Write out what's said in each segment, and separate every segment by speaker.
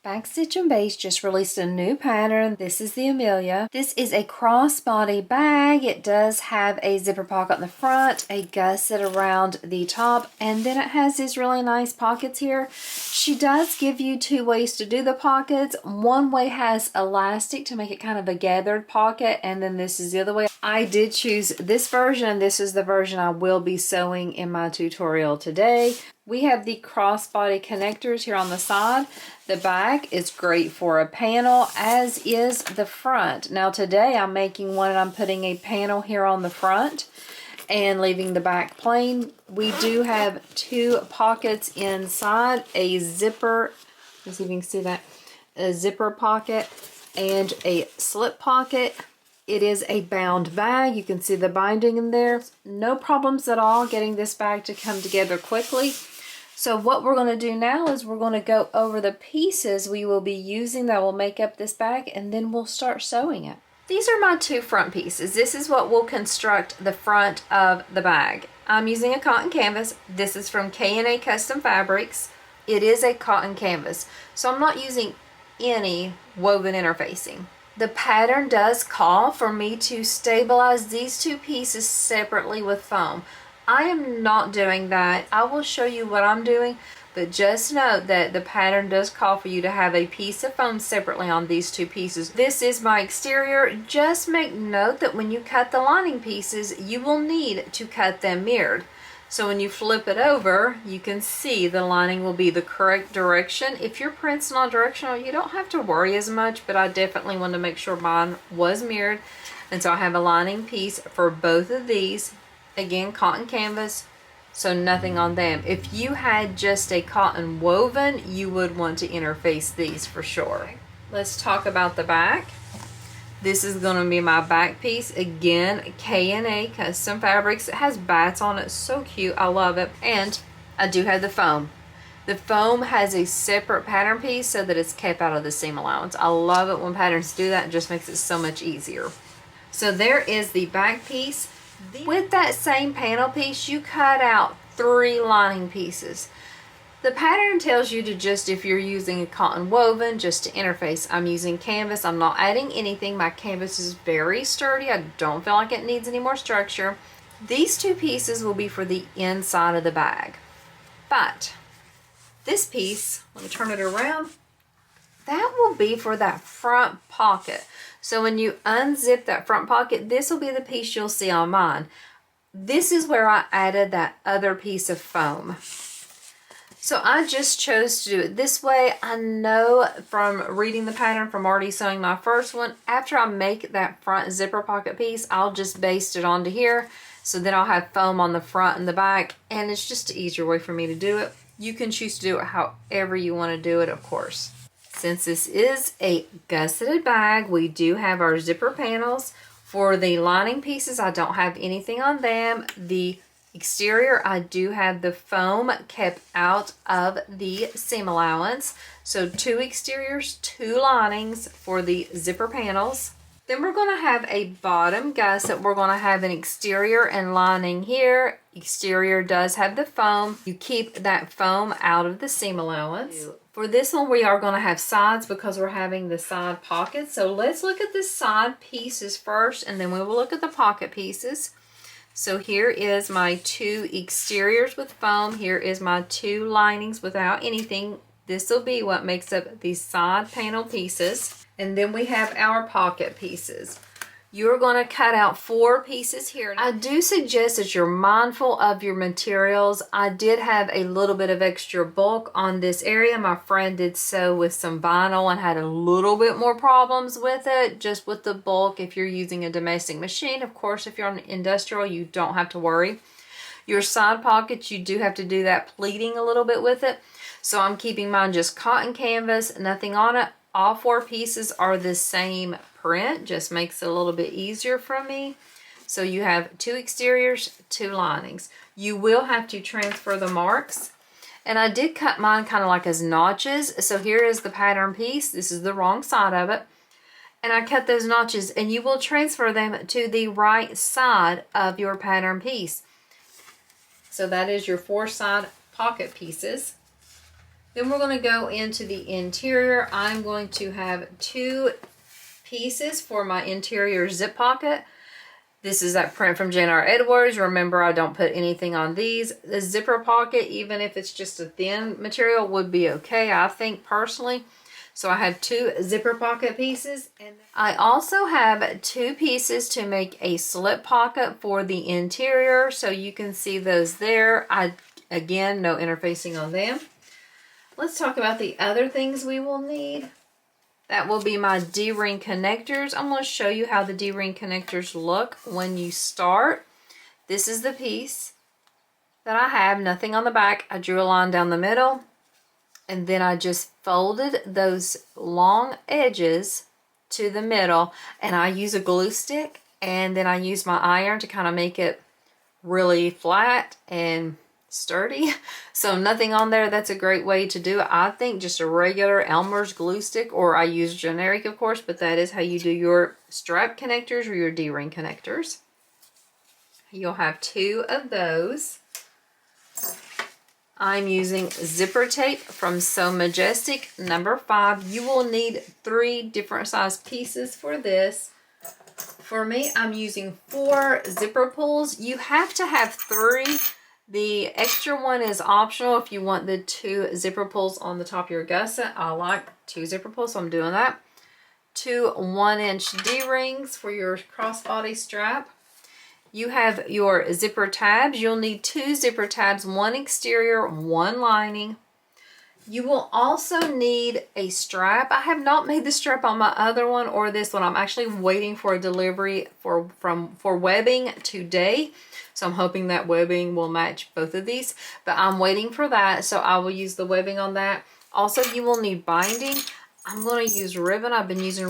Speaker 1: Backstitch and Baste just released a new pattern. This is the Amelia. This is a crossbody bag. It does have a zipper pocket in the front, a gusset around the top, and then it has these really nice pockets here. She does give you two ways to do the pockets. One way has elastic to make it kind of a gathered pocket, and then this is the other way. I did choose this version. This is the version I will be sewing in my tutorial today. We have the crossbody connectors here on the side. The back is great for a panel, as is the front. Now today I'm making one and I'm putting a panel here on the front and leaving the back plain. We do have two pockets inside, a zipper, let's see if you can see that, a zipper pocket and a slip pocket. It is a bound bag. You can see the binding in there. No problems at all getting this bag to come together quickly. So what we're going to do now is we're going to go over the pieces we will be using that will make up this bag, and then we'll start sewing it. These are my two front pieces. This is what will construct the front of the bag. I'm using a cotton canvas. This is from K&A Custom Fabrics. It is a cotton canvas, so I'm not using any woven interfacing. The pattern does call for me to stabilize these two pieces separately with foam. I am not doing that. I will show you what I'm doing, but just note that the pattern does call for you to have a piece of foam separately on these two pieces. This is my exterior. Just make note that when you cut the lining pieces, you will need to cut them mirrored. So when you flip it over, you can see the lining will be the correct direction. If your print's not directional, you don't have to worry as much, but I definitely wanted to make sure mine was mirrored. And so I have a lining piece for both of these. Again, cotton canvas, so nothing on them. If you had just a cotton woven, you would want to interface these for sure. Let's talk about the back. This is going to be my back piece. Again, K&A Custom Fabrics. It has bats on it. So cute. I love it. And I do have the foam. The foam has a separate pattern piece so that it's kept out of the seam allowance. I love it when patterns do that. It just makes it so much easier. So there is the back piece. With that same panel piece, you cut out 3 lining pieces. The pattern tells you to just, if you're using a cotton woven, just to interface. I'm using canvas. I'm not adding anything. My canvas is very sturdy. I don't feel like it needs any more structure. These 2 pieces will be for the inside of the bag. But this piece, let me turn it around, that will be for that front pocket. So when you unzip that front pocket, this will be the piece you'll see on mine. This is where I added that other piece of foam. So I just chose to do it this way. I know from reading the pattern from already sewing my first one, after I make that front zipper pocket piece, I'll just baste it onto here. So then I'll have foam on the front and the back, and it's just an easier way for me to do it. You can choose to do it however you want to do it, of course. Since this is a gusseted bag, we do have our zipper panels. For the lining pieces, I don't have anything on them. The exterior, I do have the foam kept out of the seam allowance. So 2 exteriors, 2 linings for the zipper panels. Then we're going to have a bottom gusset. We're going to have an exterior and lining here. Exterior does have the foam. You keep that foam out of the seam allowance. For this one, we are going to have sides because we're having the side pockets. So let's look at the side pieces first, and then we will look at the pocket pieces. So here is my 2 exteriors with foam. Here is my 2 linings without anything. This will be what makes up the side panel pieces. And then we have our pocket pieces. You're going to cut out 4 pieces here. I do suggest that you're mindful of your materials. I did have a little bit of extra bulk on this area. My friend did sew with some vinyl and had a little bit more problems with it, just with the bulk. If you're using a domestic machine, of course, if you're on industrial, you don't have to worry. Your side pockets, you do have to do that pleating a little bit with it. So I'm keeping mine just cotton canvas, nothing on it. All 4 pieces are the same print, just makes it a little bit easier for me. So you have 2 exteriors, 2 linings. You will have to transfer the marks. And I did cut mine kind of like as notches. So here is the pattern piece. This is the wrong side of it. And I cut those notches, and you will transfer them to the right side of your pattern piece. So that is your 4 side pocket pieces. Then we're going to go into the interior. I'm going to have 2 pieces for my interior zip pocket. This is that print from J&R Edwards. Remember, I don't put anything on these. The zipper pocket, even if it's just a thin material, would be okay, I think, personally. So I have 2 zipper pocket pieces. And I also have 2 pieces to make a slip pocket for the interior. So you can see those there. Again, no interfacing on them. Let's talk about the other things we will need. That will be my D-ring connectors. I'm going to show you how the D-ring connectors look when you start. This is the piece that I have, nothing on the back. I drew a line down the middle, and then I just folded those long edges to the middle, and I use a glue stick, and then I use my iron to kind of make it really flat and sturdy. So nothing on there. That's a great way to do it. I think just a regular Elmer's glue stick, or I use generic, of course, but that is how you do your strap connectors or your D-ring connectors. You'll have 2 of those. I'm using zipper tape from So Majestic number 5. You will need 3 different size pieces for this. For me, I'm using 4 zipper pulls. You have to have 3. The extra one is optional if you want the 2 zipper pulls on the top of your gusset. I like 2 zipper pulls, so I'm doing that. 2 1-inch D-rings for your crossbody strap. You have your zipper tabs. You'll need 2 zipper tabs, 1 exterior, 1 lining. You will also need a strap. I have not made the strap on my other one or this one. I'm actually waiting for a delivery for webbing today. So I'm hoping that webbing will match both of these, but I'm waiting for that. So I will use the webbing on that. Also, you will need binding. I'm going to use ribbon. I've been using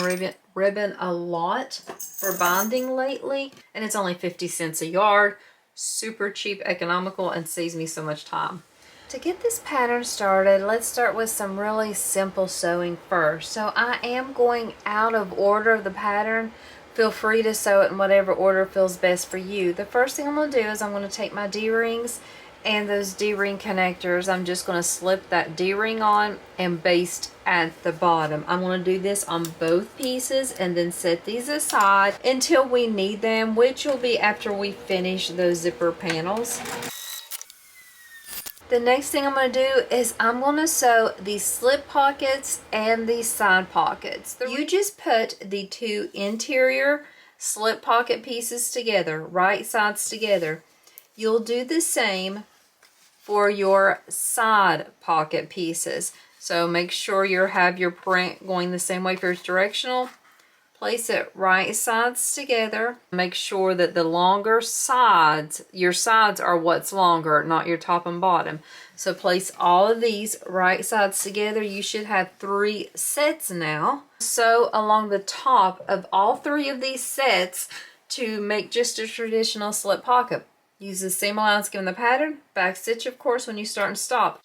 Speaker 1: ribbon a lot for binding lately, and it's only 50 cents a yard. Super cheap, economical, and saves me so much time. To get this pattern started, let's start with some really simple sewing first. So I am going out of order of the pattern. Feel free to sew it in whatever order feels best for you. The first thing I'm going to do is I'm going to take my D-rings and those D-ring connectors. I'm just going to slip that D-ring on and baste at the bottom. I'm going to do this on both pieces and then set these aside until we need them, which will be after we finish those zipper panels. The next thing I'm going to do is I'm going to sew these slip pockets and these side pockets. You just put the 2 interior slip pocket pieces together, right sides together. You'll do the same for your side pocket pieces. So make sure you have your print going the same way for your directional. Place it right sides together. Make sure that the longer sides, your sides are what's longer, not your top and bottom. So place all of these right sides together. You should have 3 sets now. Sew along the top of all 3 of these sets to make just a traditional slip pocket. Use the seam allowance given the pattern. Backstitch, of course, when you start and stop.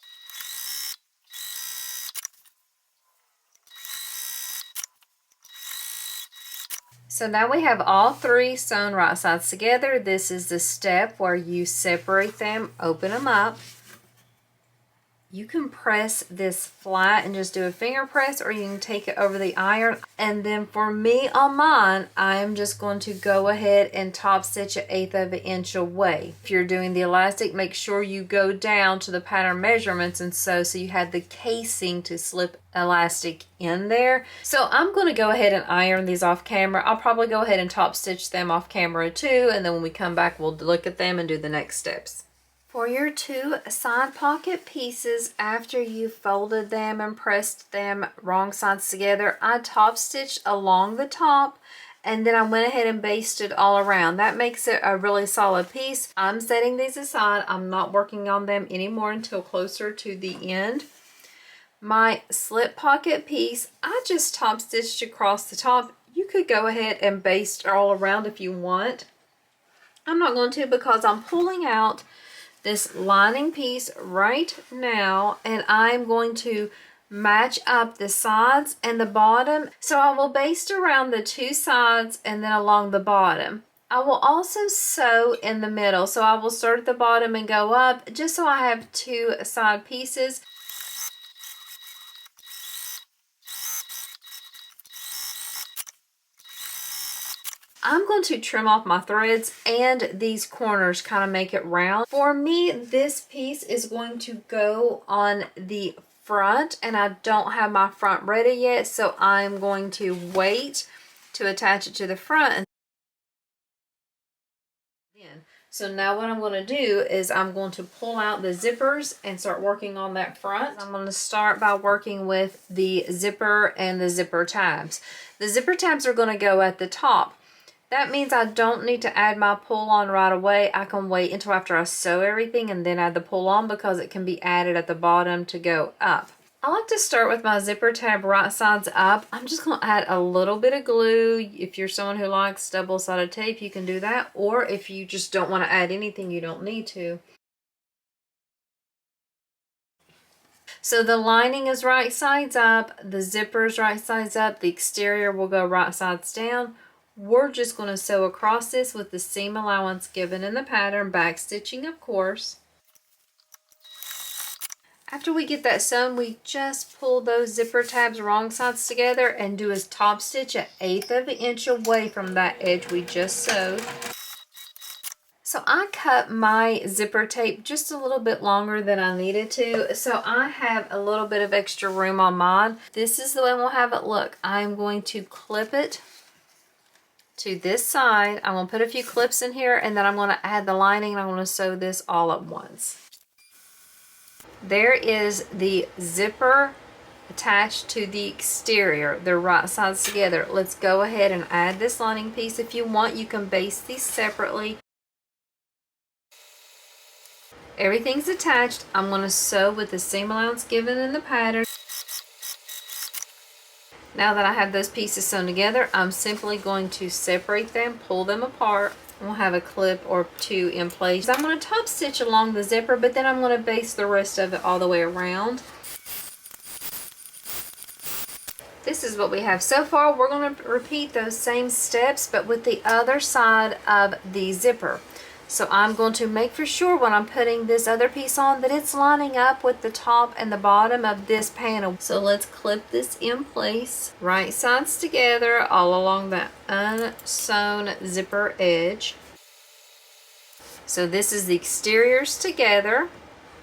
Speaker 1: So now we have all 3 sewn right sides together. This is the step where you separate them, open them up. You can press this flat and just do a finger press, or you can take it over the iron. And then for me on mine, I am just going to go ahead and top stitch 1/8 of an inch away. If you're doing the elastic, make sure you go down to the pattern measurements and sew so you have the casing to slip elastic in there. So I'm going to go ahead and iron these off camera. I'll probably go ahead and top stitch them off camera too, and then when we come back we'll look at them and do the next steps. For your 2 side pocket pieces, after you folded them and pressed them wrong sides together, I top stitched along the top and then I went ahead and basted all around. That makes it a really solid piece. I'm setting these aside. I'm not working on them anymore until closer to the end. My slip pocket piece, I just top stitched across the top. You could go ahead and baste all around if you want. I'm not going to because I'm pulling out this lining piece right now, and I'm going to match up the sides and the bottom. So I will baste around the 2 sides and then along the bottom. I will also sew in the middle. So I will start at the bottom and go up just so I have 2 side pieces. I'm going to trim off my threads and these corners, kind of make it round. For me, this piece is going to go on the front, and I don't have my front ready yet, so I'm going to wait to attach it to the front. So now what I'm going to do is I'm going to pull out the zippers and start working on that front. I'm going to start by working with the zipper and the zipper tabs. The zipper tabs are going to go at the top. That means I don't need to add my pull-on right away. I can wait until after I sew everything and then add the pull-on, because it can be added at the bottom to go up. I like to start with my zipper tab right sides up. I'm just going to add a little bit of glue. If you're someone who likes double-sided tape, you can do that. Or if you just don't want to add anything, you don't need to. So the lining is right sides up, the zipper is right sides up, the exterior will go right sides down. We're just going to sew across this with the seam allowance given in the pattern, backstitching of course. After we get that sewn, we just pull those zipper tabs wrong sides together and do a top stitch an 1/8 of an inch away from that edge we just sewed. So I cut my zipper tape just a little bit longer than I needed to, so I have a little bit of extra room on mine. This is the way we'll have it look. I'm going to clip it to this side. I'm going to put a few clips in here, and then I'm going to add the lining, and I'm going to sew this all at once. There is the zipper attached to the exterior. They're right sides together. Let's go ahead and add this lining piece. If you want, you can baste these separately. Everything's attached. I'm going to sew with the seam allowance given in the pattern. Now that I have those pieces sewn together, I'm simply going to separate them, pull them apart. We'll have a clip or two in place. I'm going to top stitch along the zipper, but then I'm going to baste the rest of it all the way around. This is what we have so far. We're going to repeat those same steps, but with the other side of the zipper. So I'm going to make for sure when I'm putting this other piece on that it's lining up with the top and the bottom of this panel. So let's clip this in place, right sides together all along the unsewn zipper edge. So this is the exteriors together.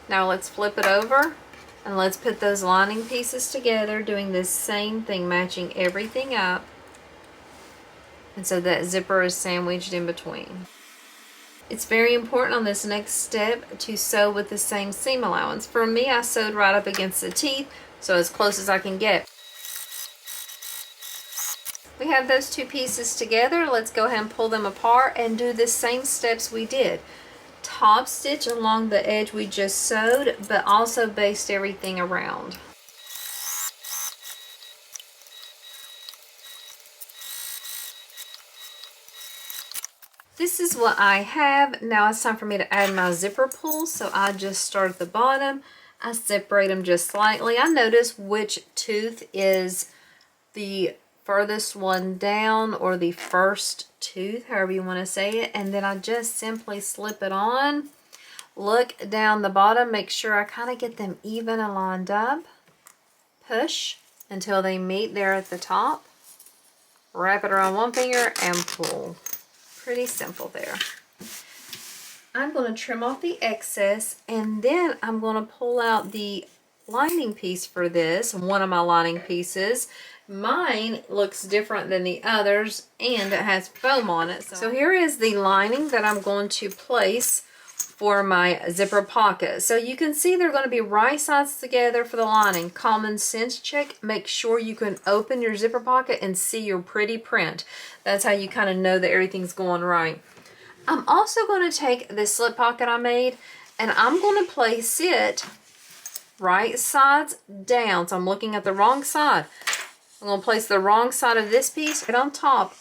Speaker 1: Now let's flip it over and let's put those lining pieces together, doing this same thing, matching everything up. And so that zipper is sandwiched in between. It's very important on this next step to sew with the same seam allowance. For me, I sewed right up against the teeth, so as close as I can get. We have those two pieces together. Let's go ahead and pull them apart and do the same steps we did. Top stitch along the edge we just sewed, but also baste everything around. This is what I have. Now it's time for me to add my zipper pulls. So I just start at the bottom. I separate them just slightly. I notice which tooth is the furthest one down, or the first tooth, however you want to say it. And then I just simply slip it on. Look down the bottom. Make sure I kind of get them even and lined up. Push until they meet there at the top. Wrap it around one finger and pull. Pretty simple there. I'm going to trim off the excess, and then I'm going to pull out the lining piece for this, one of my lining pieces. Mine looks different than the others, and it has foam on it. So here is the lining that I'm going to place for my zipper pocket. So you can see they're going to be right sides together for the lining. Common sense check. Make sure you can open your zipper pocket and see your pretty print. That's how you kind of know that everything's going right. I'm also going to take this slip pocket I made, and I'm going to place it right sides down. So I'm looking at the wrong side. I'm going to place the wrong side of this piece right on top.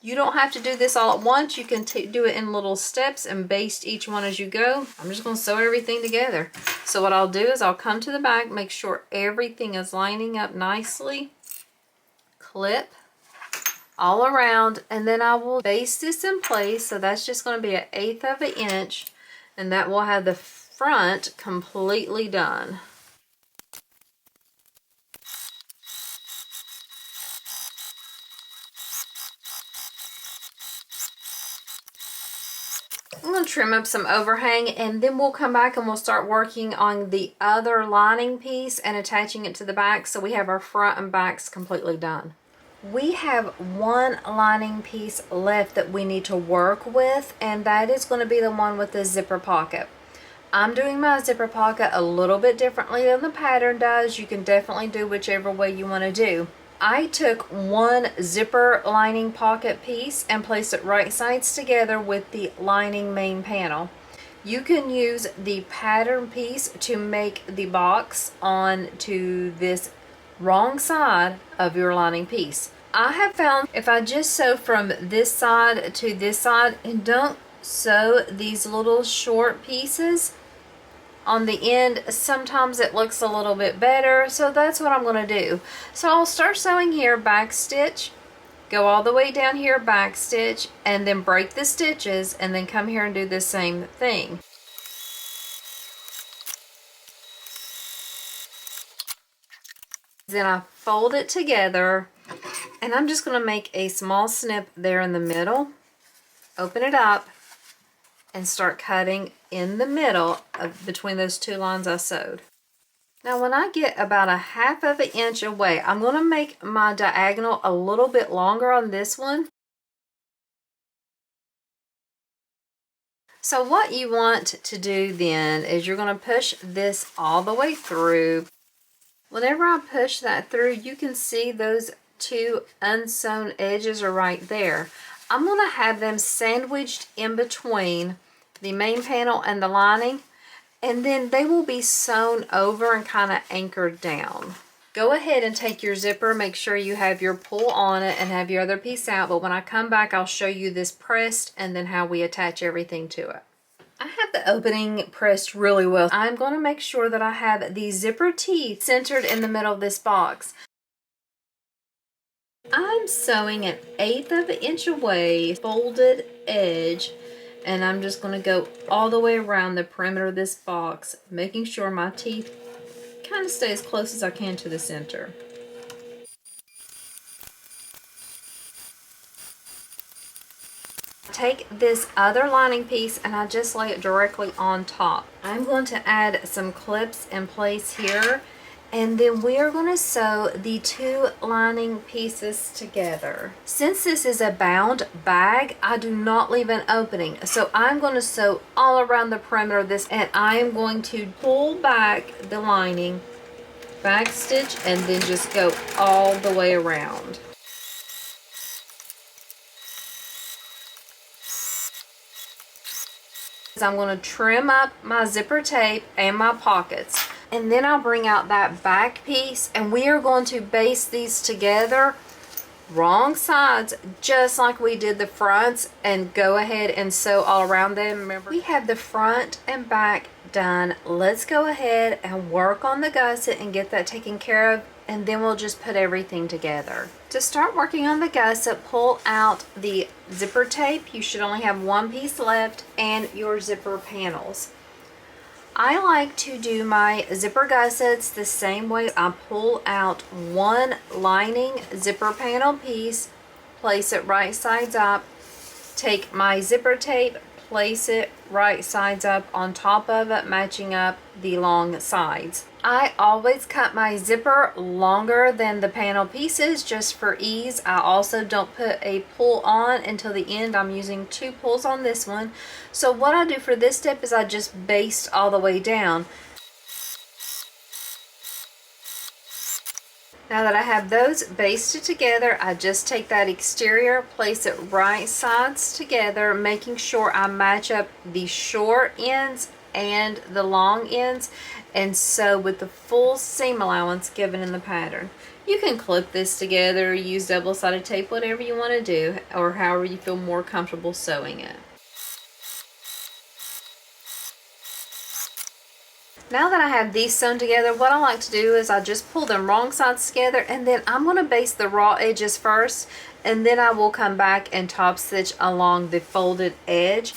Speaker 1: You don't have to do this all at once. You can do it in little steps and baste each one as you go. I'm just going to sew everything together. So what I'll do is I'll come to the back, make sure everything is lining up nicely, clip all around, and then I will baste this in place. So that's just going to be an 1/8 of an inch, and that will have the front completely done. I'm going to trim up some overhang, and then we'll come back and we'll start working on the other lining piece and attaching it to the back, so we have our front and backs completely done. We have one lining piece left that we need to work with, and that is going to be the one with the zipper pocket. I'm doing my zipper pocket a little bit differently than the pattern does. You can definitely do whichever way you want to do. I took one zipper lining pocket piece and placed it right sides together with the lining main panel. You can use the pattern piece to make the box onto this wrong side of your lining piece. I have found if I just sew from this side to this side and don't sew these little short pieces on the end, sometimes it looks a little bit better, so that's what I'm going to do. So I'll start sewing here, back stitch, go all the way down here, back stitch, and then break the stitches, and then come here and do the same thing. Then I fold it together, and I'm just going to make a small snip there in the middle, open it up, and start cutting in the middle of between those two lines I sewed. Now when I get about a half of an inch away, I'm going to make my diagonal a little bit longer on this one. So what you want to do then is you're going to push this all the way through. Whenever I push that through, you can see those two unsewn edges are right there. I'm going to have them sandwiched in between the main panel and the lining, and then they will be sewn over and kind of anchored down. Go ahead and take your zipper, make sure you have your pull on it and have your other piece out, but when I come back I'll show you this pressed and then how we attach everything to it. I have the opening pressed really well. I'm going to make sure that I have the zipper teeth centered in the middle of this box. I'm sewing an 1/8 of an inch away, folded edge, and I'm just going to go all the way around the perimeter of this box, making sure my teeth kind of stay as close as I can to the center. Take this other lining piece and I just lay it directly on top. I'm going to add some clips in place here, and then we are going to sew the two lining pieces together. Since this is a bound bag, I do not leave an opening. So I'm going to sew all around the perimeter of this, and I am going to pull back the lining, back stitch, and then just go all the way around. I'm going to trim up my zipper tape and my pockets, and then I'll bring out that back piece, and we are going to baste these together wrong sides just like we did the fronts, and go ahead and sew all around them. Remember, we have the front and back done. Let's go ahead and work on the gusset and get that taken care of, and then we'll just put everything together. To start working on the gusset, pull out the zipper tape. You should only have one piece left, and your zipper panels. I like to do my zipper gussets the same way. I pull out one lining zipper panel piece, place it right sides up, take my zipper tape, place it right sides up on top of it, matching up the long sides. I always cut my zipper longer than the panel pieces just for ease. I also don't put a pull on until the end. I'm using 2 pulls on this one. So what I do for this step is I just baste all the way down. Now that I have those basted together, I just take that exterior, place it right sides together, making sure I match up the short ends and the long ends, and sew with the full seam allowance given in the pattern. You can clip this together, use double-sided tape, whatever you want to do, or however you feel more comfortable sewing it. Now that I have these sewn together, what I like to do is I just pull them wrong sides together, and then I'm going to baste the raw edges first, and then I will come back and top stitch along the folded edge.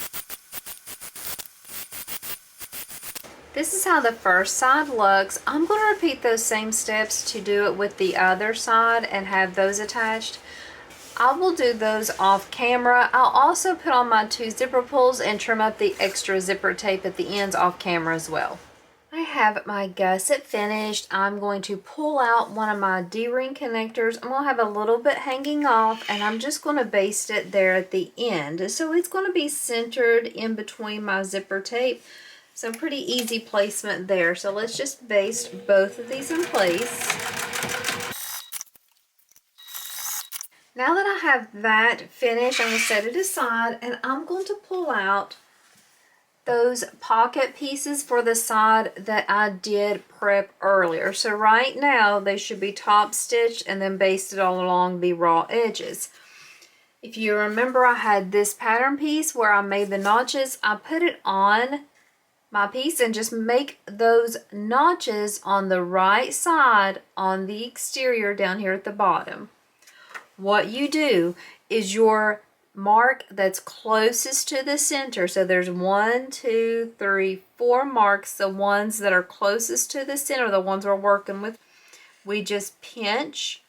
Speaker 1: This is how the first side looks. I'm going to repeat those same steps to do it with the other side and have those attached. I will do those off camera. I'll also put on my 2 zipper pulls and trim up the extra zipper tape at the ends off camera as well. I have my gusset finished. I'm going to pull out one of my D-ring connectors. I'm going to have a little bit hanging off, and I'm just going to baste it there at the end. So it's going to be centered in between my zipper tape. So pretty easy placement there. So let's just baste both of these in place. Now that I have that finished, I'm going to set it aside, and I'm going to pull out those pocket pieces for the side that I did prep earlier. So right now they should be top stitched and then basted all along the raw edges. If you remember, I had this pattern piece where I made the notches. I put it on my piece and just make those notches on the right side on the exterior down here at the bottom. What you do is your mark that's closest to the center, so there's 1, 2, 3, 4 marks, the ones that are closest to the center, the ones we're working with, we just pinch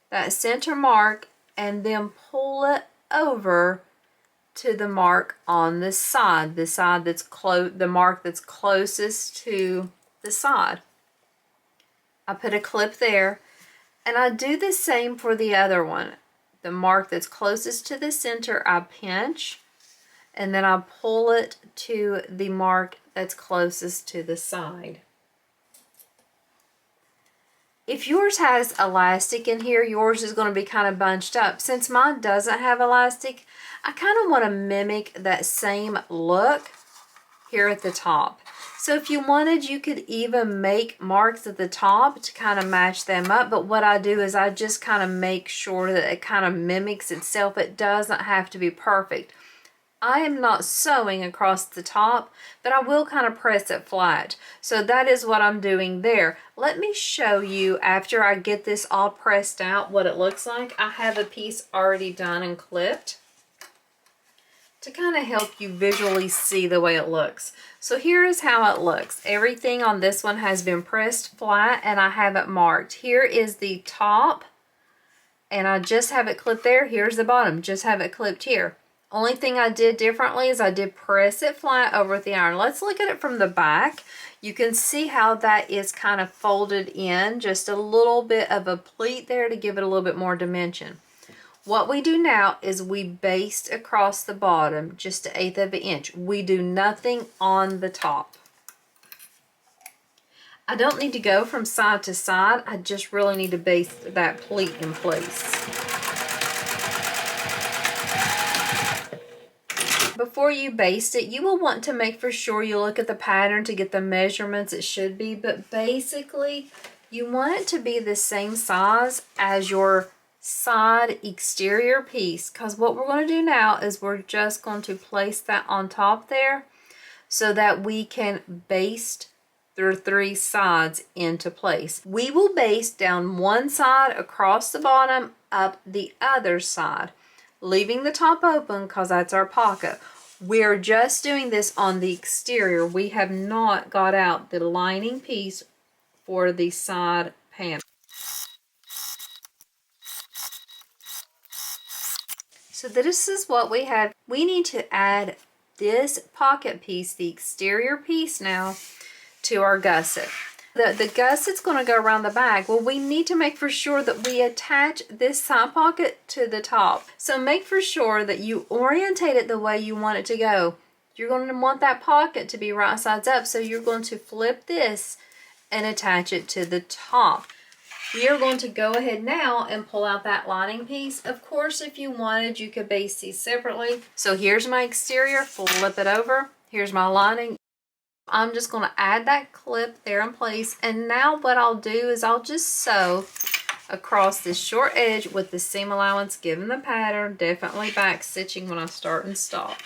Speaker 1: that center mark and then pull it over to the mark on the side that's the mark that's closest to the side. I put a clip there, and I do the same for the other one. The mark that's closest to the center, I pinch, and then I pull it to the mark that's closest to the side. If yours has elastic in here, yours is going to be kind of bunched up. Since mine doesn't have elastic, I kind of want to mimic that same look here at the top. So if you wanted, you could even make marks at the top to kind of match them up. But what I do is I just kind of make sure that it kind of mimics itself. It doesn't have to be perfect. I am not sewing across the top, but I will kind of press it flat. So that is what I'm doing there. Let me show you after I get this all pressed out what it looks like. I have a piece already done and clipped to kind of help you visually see the way it looks. So here is how it looks. Everything on this one has been pressed flat and I have it marked. Here is the top and I just have it clipped there. Here's the bottom, just have it clipped here. Only thing I did differently is I did press it flat over with the iron. Let's look at it from the back. You can see how that is kind of folded in, just a little bit of a pleat there to give it a little bit more dimension. What we do now is we baste across the bottom just 1/8 of an inch. We do nothing on the top. I don't need to go from side to side. I just really need to baste that pleat in place. Before you baste it, you will want to make for sure you look at the pattern to get the measurements it should be, but basically you want it to be the same size as your side exterior piece, because what we're going to do now is we're just going to place that on top there so that we can baste the 3 sides into place. We will baste down one side across the bottom, up the other side, leaving the top open because that's our pocket. We're just doing this on the exterior. We have not got out the lining piece for the side panel. So this is what we have. We need to add this pocket piece, the exterior piece now, to our gusset. The gusset's going to go around the back. Well, we need to make for sure that we attach this side pocket to the top. So make for sure that you orientate it the way you want it to go. You're going to want that pocket to be right sides up, so you're going to flip this and attach it to the top. We are going to go ahead now and pull out that lining piece. Of course, if you wanted, you could baste these separately. So here's my exterior, flip it over. Here's my lining. I'm just going to add that clip there in place. And now what I'll do is I'll just sew across this short edge with the seam allowance given the pattern. Definitely back stitching when I start and stop.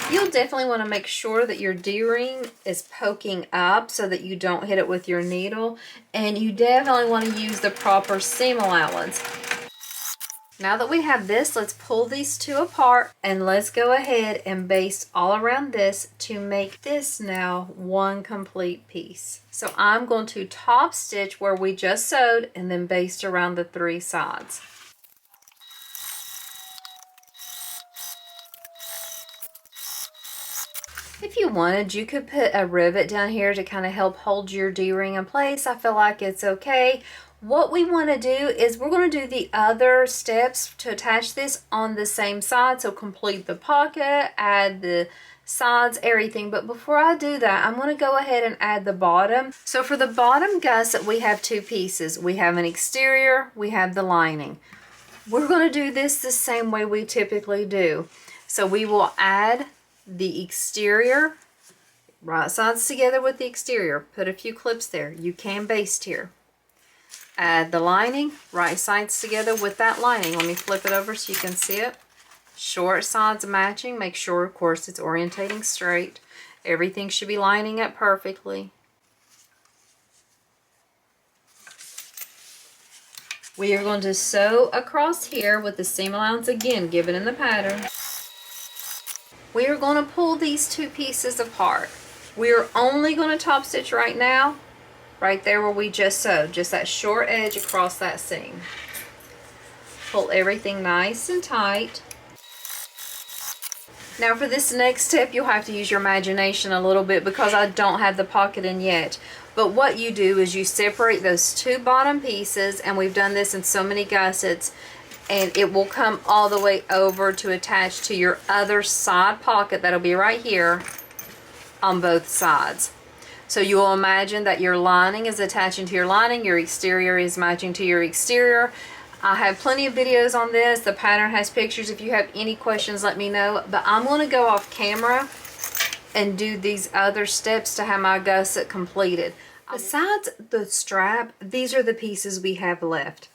Speaker 1: You'll definitely want to make sure that your D-ring is poking up so that you don't hit it with your needle, and you definitely want to use the proper seam allowance. Now that we have this, let's pull these two apart and let's go ahead and baste all around this to make this now one complete piece. So I'm going to top stitch where we just sewed and then baste around the 3 sides. If you wanted, you could put a rivet down here to kind of help hold your D-ring in place. I feel like it's okay. What we want to do is we're going to do the other steps to attach this on the same side. So complete the pocket, add the sides, everything. But before I do that, I'm going to go ahead and add the bottom. So for the bottom gusset, we have two pieces. We have an exterior, we have the lining. We're going to do this the same way we typically do. So we will add the exterior, right sides together with the exterior. Put a few clips there. You can baste here. Add the lining, right sides together with that lining. Let me flip it over so you can see it. Short sides matching. Make sure, of course, it's orientating straight. Everything should be lining up perfectly. We are going to sew across here with the seam allowance again given in the pattern. We are going to pull these two pieces apart. We are only going to top stitch right now, right there where we just sewed, just that short edge across that seam. Pull everything nice and tight. Now for this next step, you'll have to use your imagination a little bit because I don't have the pocket in yet. But what you do is you separate those two bottom pieces, and we've done this in so many gussets, and it will come all the way over to attach to your other side pocket that'll be right here on both sides. So you will imagine that your lining is attaching to your lining, your exterior is matching to your exterior. I have plenty of videos on this. The pattern has pictures. If you have any questions, let me know. But I'm going to go off camera and do these other steps to have my gusset completed. Besides the strap, these are the pieces we have left.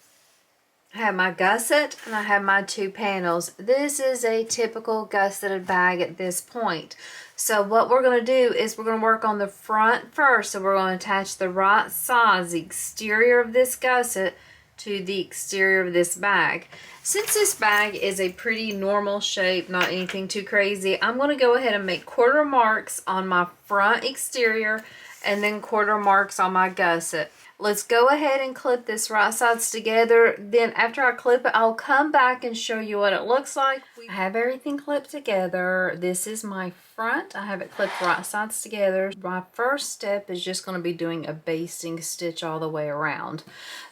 Speaker 1: I have my gusset and I have my two panels. This is a typical gusseted bag at this point. So what we're going to do is we're going to work on the front first. So we're going to attach the right sides, the exterior of this gusset, to the exterior of this bag. Since this bag is a pretty normal shape, not anything too crazy, I'm going to go ahead and make quarter marks on my front exterior and then quarter marks on my gusset. Let's go ahead and clip this right sides together. Then after I clip it, I'll come back and show you what it looks like. I have everything clipped together. This is my front. I have it clipped right sides together. My first step is just going to be doing a basting stitch all the way around.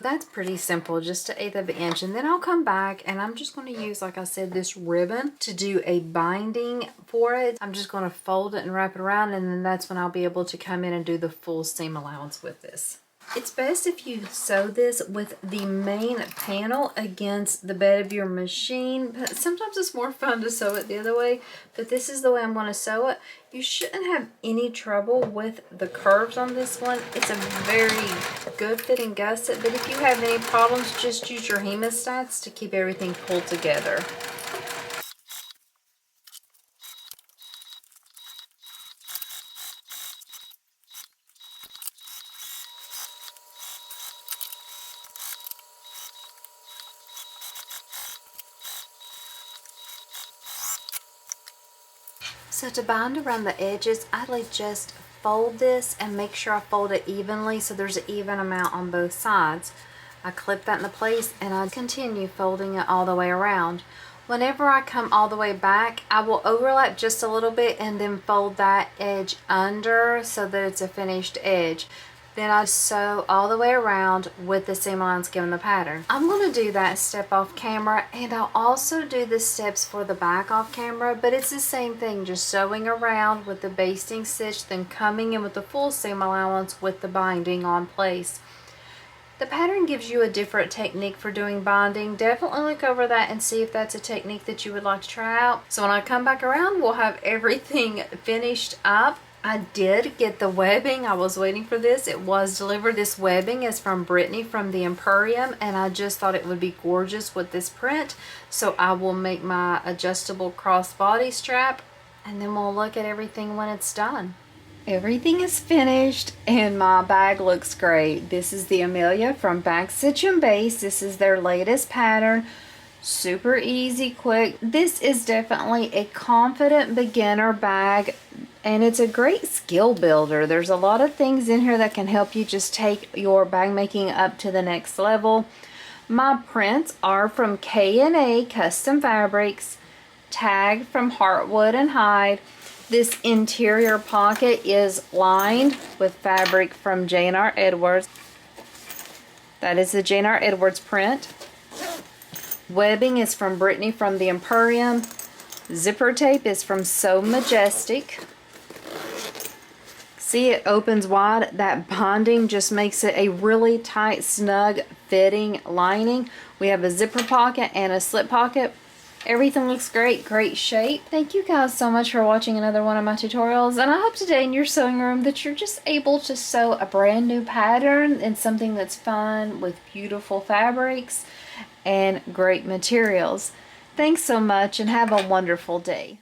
Speaker 1: That's pretty simple, just 1/8 of an inch. And then I'll come back and I'm just going to use, like I said, this ribbon to do a binding for it. I'm just going to fold it and wrap it around, and then that's when I'll be able to come in and do the full seam allowance with this. It's best if you sew this with the main panel against the bed of your machine, but sometimes it's more fun to sew it the other way. But this is the way I'm going to sew it. You shouldn't have any trouble with the curves on this one. It's a very good fitting gusset, but if you have any problems, just use your hemostats to keep everything pulled together. So to bind around the edges, I just fold this and make sure I fold it evenly so there's an even amount on both sides. I clip that into place and I continue folding it all the way around. Whenever I come all the way back, I will overlap just a little bit and then fold that edge under so that it's a finished edge. Then I sew all the way around with the seam allowance given the pattern. I'm going to do that step off camera, and I'll also do the steps for the back off camera, but it's the same thing, just sewing around with the basting stitch, then coming in with the full seam allowance with the binding on place. The pattern gives you a different technique for doing binding. Definitely look over that and see if that's a technique that you would like to try out. So when I come back around, we'll have everything finished up. I did get the webbing. I was waiting for this. It was delivered. This webbing is from Brittany from the Emporium, and I just thought it would be gorgeous with this print. So I will make my adjustable crossbody strap, and then we'll look at everything when it's done. Everything is finished and my bag looks great. This is the Amelia from Backstitch and Baste. This is their latest pattern. Super easy, quick. This is definitely a confident beginner bag, and it's a great skill builder. There's a lot of things in here that can help you just take your bag making up to the next level. My prints are from K&A Custom Fabrics, tag from Heartwood and Hide. This interior pocket is lined with fabric from K&A Edwards. That is the K&A Edwards print. Webbing is from Brittany from the Emporium. Zipper tape is from So Majestic. See, it opens wide. That bonding just makes it a really tight, snug fitting lining. We have a zipper pocket and a slip pocket. Everything looks great, great shape. Thank you guys so much for watching another one of my tutorials, and I hope today in your sewing room that you're just able to sew a brand new pattern and something that's fun with beautiful fabrics and great materials. Thanks so much and have a wonderful day.